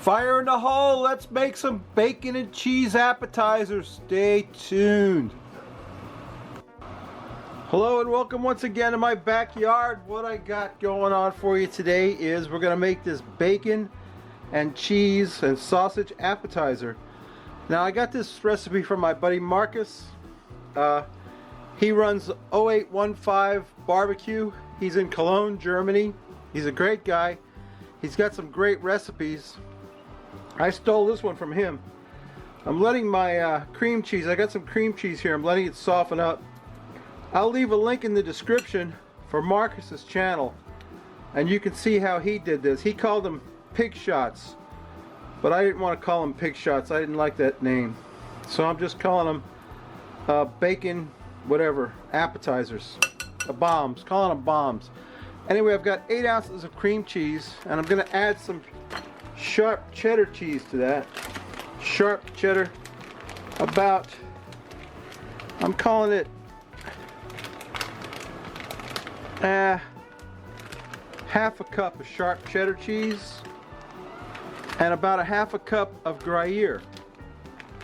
Fire in the hole, let's make some bacon and cheese appetizers. Stay tuned. Hello and welcome once again to my backyard. What I got going on for you today is we're going to make this bacon and cheese and sausage appetizer. Now I got this recipe from my buddy Markus. He runs 0815 BBQ. He's in Cologne, Germany. He's a great guy. He's got some great recipes. I stole this one from him. I'm letting my cream cheese, I got some cream cheese here, I'm letting it soften up. I'll leave a link in the description for Markus's channel, and you can see how he did this. He called them pig shots, but I didn't want to call them pig shots. I didn't like that name, so I'm just calling them bacon whatever appetizers, bombs, calling them bombs. Anyway, I've got 8 ounces of cream cheese, and I'm going to add some sharp cheddar cheese to that. Sharp cheddar, about, I'm calling it half a cup of sharp cheddar cheese and about a half a cup of Gruyere.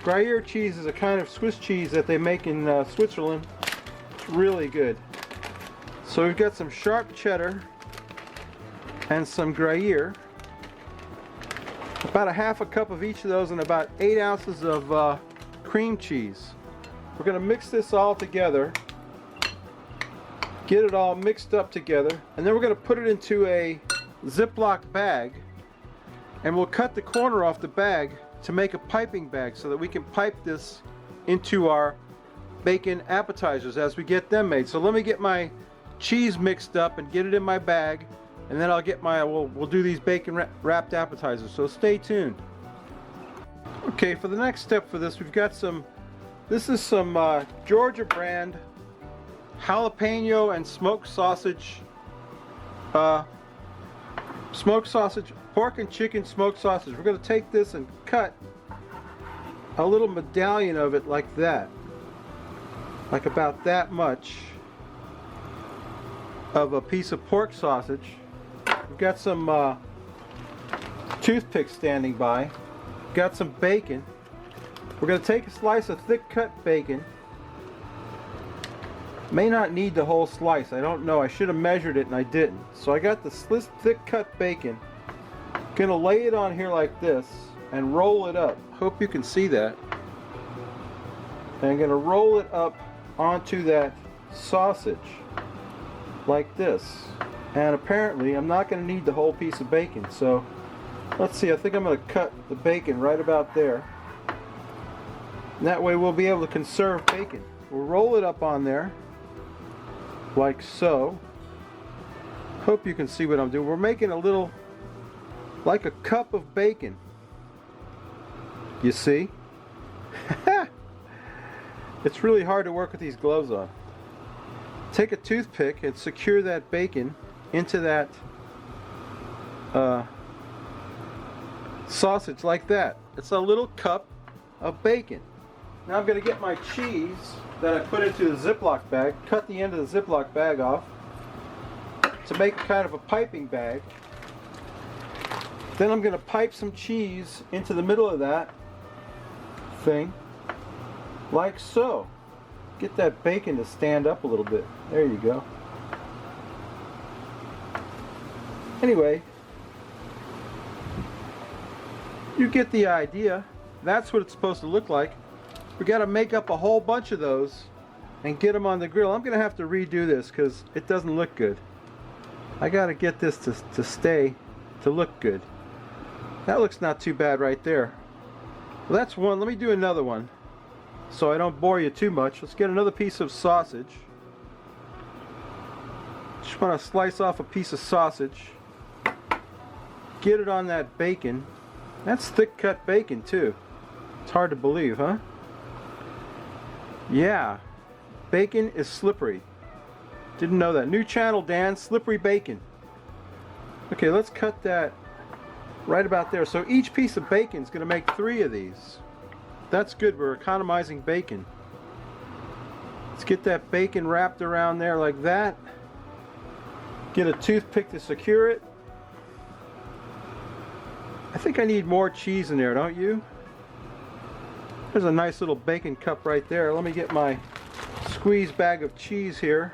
Gruyere cheese is a kind of Swiss cheese that they make in Switzerland. It's really good. So we've got some sharp cheddar and some Gruyere. About a half a cup of each of those and about 8 ounces of cream cheese. We're going to mix this all together. Get it all mixed up together, and then we're going to put it into a Ziploc bag, and we'll cut the corner off the bag to make a piping bag so that we can pipe this into our bacon appetizers as we get them made. So let me get my cheese mixed up and get it in my bag, and then I'll get my, we'll do these bacon wrapped appetizers, so stay tuned. Okay, for the next step for this, we've got some, this is some Georgia brand jalapeno and smoked sausage, pork and chicken smoked sausage. We're going to take this and cut a little medallion of it like that, like about that much of a piece of pork sausage. We've got some toothpicks standing by. We've got some bacon. We're going to take a slice of thick cut bacon. May not need the whole slice, I don't know. I should have measured it and I didn't. So I got the thick cut bacon. Gonna lay it on here like this and roll it up. Hope you can see that. And I'm gonna roll it up onto that sausage like this. And apparently I'm not gonna need the whole piece of bacon. So let's see, I think I'm gonna cut the bacon right about there. And that way we'll be able to conserve bacon. We'll roll it up on there like so. Hope you can see what I'm doing. We're making a little, like a cup of bacon. You see? It's really hard to work with these gloves on. Take a toothpick and secure that bacon into that sausage like that. It's a little cup of bacon. Now I'm going to get my cheese that I put into the Ziploc bag, cut the end of the Ziploc bag off to make kind of a piping bag. Then I'm going to pipe some cheese into the middle of that thing, like so. Get that bacon to stand up a little bit. There you go. Anyway, you get the idea. That's what it's supposed to look like. We got to make up a whole bunch of those and get them on the grill. I'm going to have to redo this because it doesn't look good. I got to get this to look good. That looks not too bad right there. Well, that's one. Let me do another one so I don't bore you too much. Let's get another piece of sausage. Just want to slice off a piece of sausage. Get it on that bacon. That's thick cut bacon too. It's hard to believe, huh? Yeah, bacon is slippery. Didn't know that. New channel, Dan, slippery bacon. Okay, let's cut that right about there. So each piece of bacon is going to make 3 of these. That's good, we're economizing bacon. Let's get that bacon wrapped around there like that. Get a toothpick to secure it. I think I need more cheese in there, don't you? There's a nice little bacon cup right there. Let me get my squeeze bag of cheese here.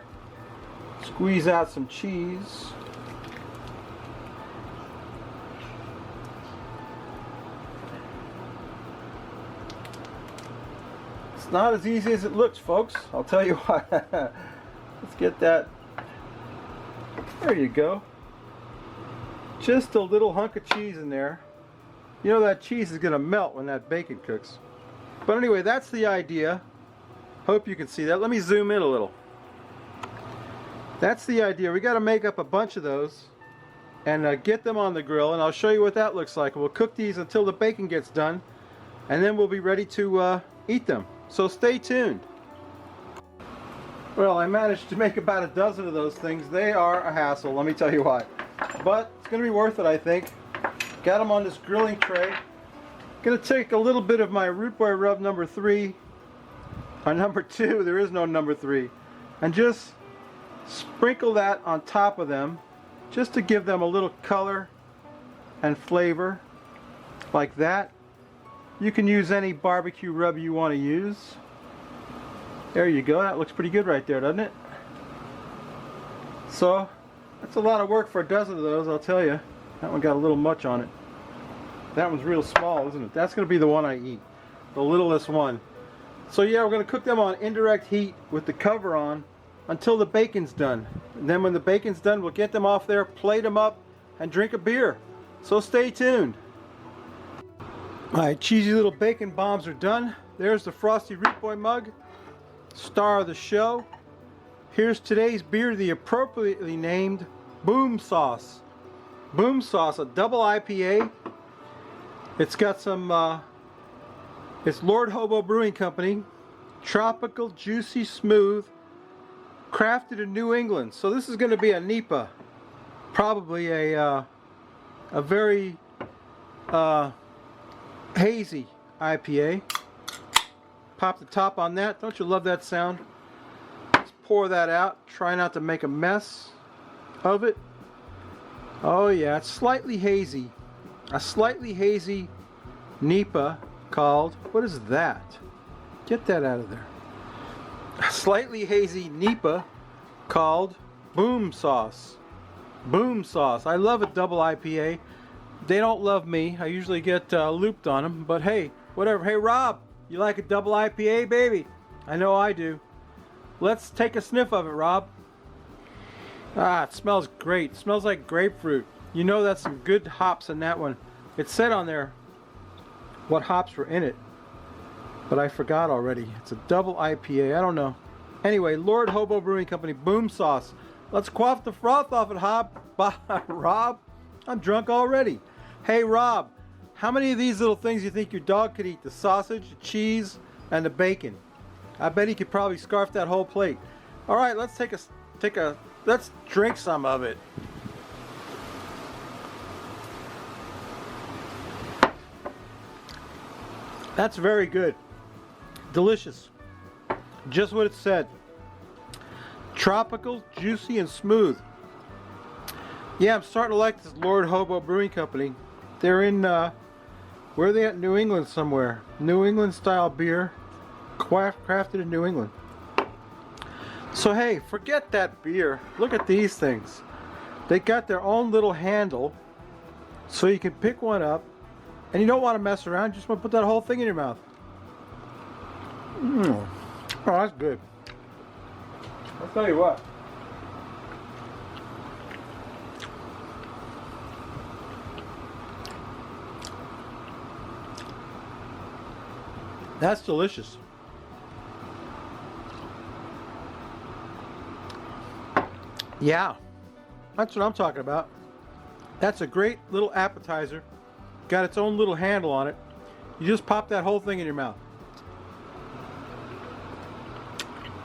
Squeeze out some cheese. It's not as easy as it looks, folks. I'll tell you what. Let's get that. There you go. Just a little hunk of cheese in there. You know that cheese is going to melt when that bacon cooks. But anyway, that's the idea. Hope you can see that. Let me zoom in a little. That's the idea. We got to make up a bunch of those and get them on the grill, and I'll show you what that looks like. We'll cook these until the bacon gets done, and then we'll be ready to eat them. So stay tuned. Well, I managed to make about a dozen of those things. They are a hassle, let me tell you why. But it's going to be worth it, I think. Got them on this grilling tray. Going to take a little bit of my root boy rub number 3, or number 2, there is no number 3, and just sprinkle that on top of them, just to give them a little color and flavor, like that. You can use any barbecue rub you want to use. There you go. That looks pretty good right there, doesn't it? So that's a lot of work for a dozen of those, I'll tell you. That one got a little much on it. That one's real small, isn't it? That's going to be the one I eat, the littlest one. So yeah, we're going to cook them on indirect heat with the cover on until the bacon's done. And then when the bacon's done, we'll get them off there, plate them up, and drink a beer. So stay tuned. My cheesy little bacon bombs are done. There's the Frosty Root Boy mug, star of the show. Here's today's beer, the appropriately named Boom Sauce. Boom Sauce, a double IPA. It's got some, it's Lord Hobo Brewing Company, tropical, juicy, smooth, crafted in New England. So this is going to be a NEPA, probably a very hazy IPA. Pop the top on that. Don't you love that sound? Let's pour that out. Try not to make a mess of it. Oh yeah, it's slightly hazy. A slightly hazy NEPA called, what is that? Get that out of there. A slightly hazy NEPA called Boom Sauce. Boom Sauce. I love a double IPA. They don't love me. I usually get looped on them, but hey, whatever. Hey Rob, you like a double IPA, baby? I know I do. Let's take a sniff of it, Rob. Ah, it smells great. It smells like grapefruit. You know that's some good hops in that one. It said on there what hops were in it, but I forgot already. It's a double IPA. I don't know. Anyway, Lord Hobo Brewing Company, Boom Sauce. Let's quaff the froth off it, Rob. I'm drunk already. Hey, Rob, how many of these little things you think your dog could eat? The sausage, the cheese, and the bacon. I bet he could probably scarf that whole plate. All right, let's let's drink some of it. That's very good. Delicious. Just what it said. Tropical, juicy, and smooth. Yeah, I'm starting to like this Lord Hobo Brewing Company. They're in, where are they at? New England somewhere. New England style beer. Crafted in New England. So hey, forget that beer. Look at these things. They got their own little handle, so you can pick one up, and you don't want to mess around. You just want to put that whole thing in your mouth. Oh, that's good. I'll tell you what. That's delicious. Yeah, that's what I'm talking about. That's a great little appetizer. Got its own little handle on it. You just pop that whole thing in your mouth.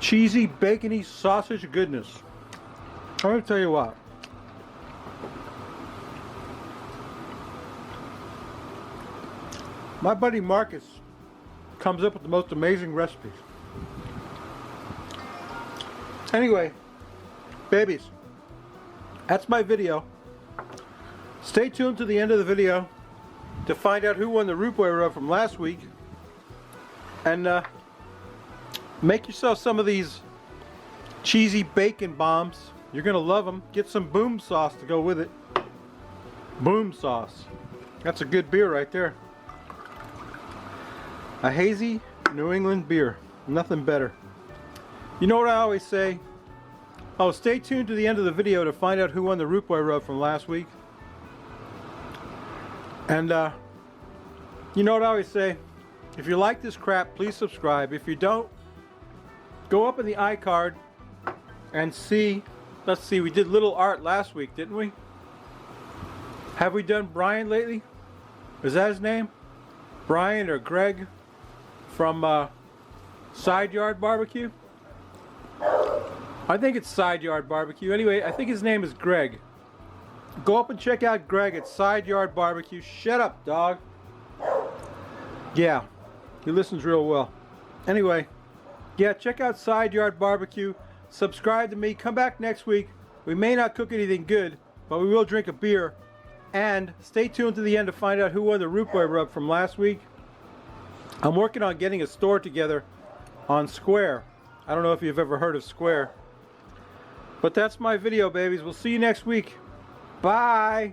Cheesy, bacony, sausage goodness. I'm going to tell you what. My buddy Markus comes up with the most amazing recipes. Anyway, babies, that's my video. Stay tuned to the end of the video. to find out who won the root boy rub from last week. And make yourself some of these cheesy bacon bombs. You're gonna love them. Get some boom sauce to go with it. Boom sauce. That's a good beer right there. A hazy New England beer. Nothing better. You know what I always say? Oh, stay tuned to the end of the video to find out who won the root boy rub from last week. And you know what I always say? If you like this crap, please subscribe. If you don't, go up in the iCard and see. Let's see, we did Little Art last week, didn't we? Have we done Brian lately? Is that his name? Brian or Greg from Side Yard Barbecue? I think it's Side Yard Barbecue. Anyway, I think his name is Greg. Go up and check out Greg at Side Yard Barbecue. Shut up, dog. Yeah, he listens real well. Anyway, yeah, check out Side Yard Barbecue. Subscribe to me. Come back next week. We may not cook anything good, but we will drink a beer. And stay tuned to the end to find out who won the root boy rub from last week. I'm working on getting a store together on Square. I don't know if you've ever heard of Square. But that's my video, babies. We'll see you next week. Bye.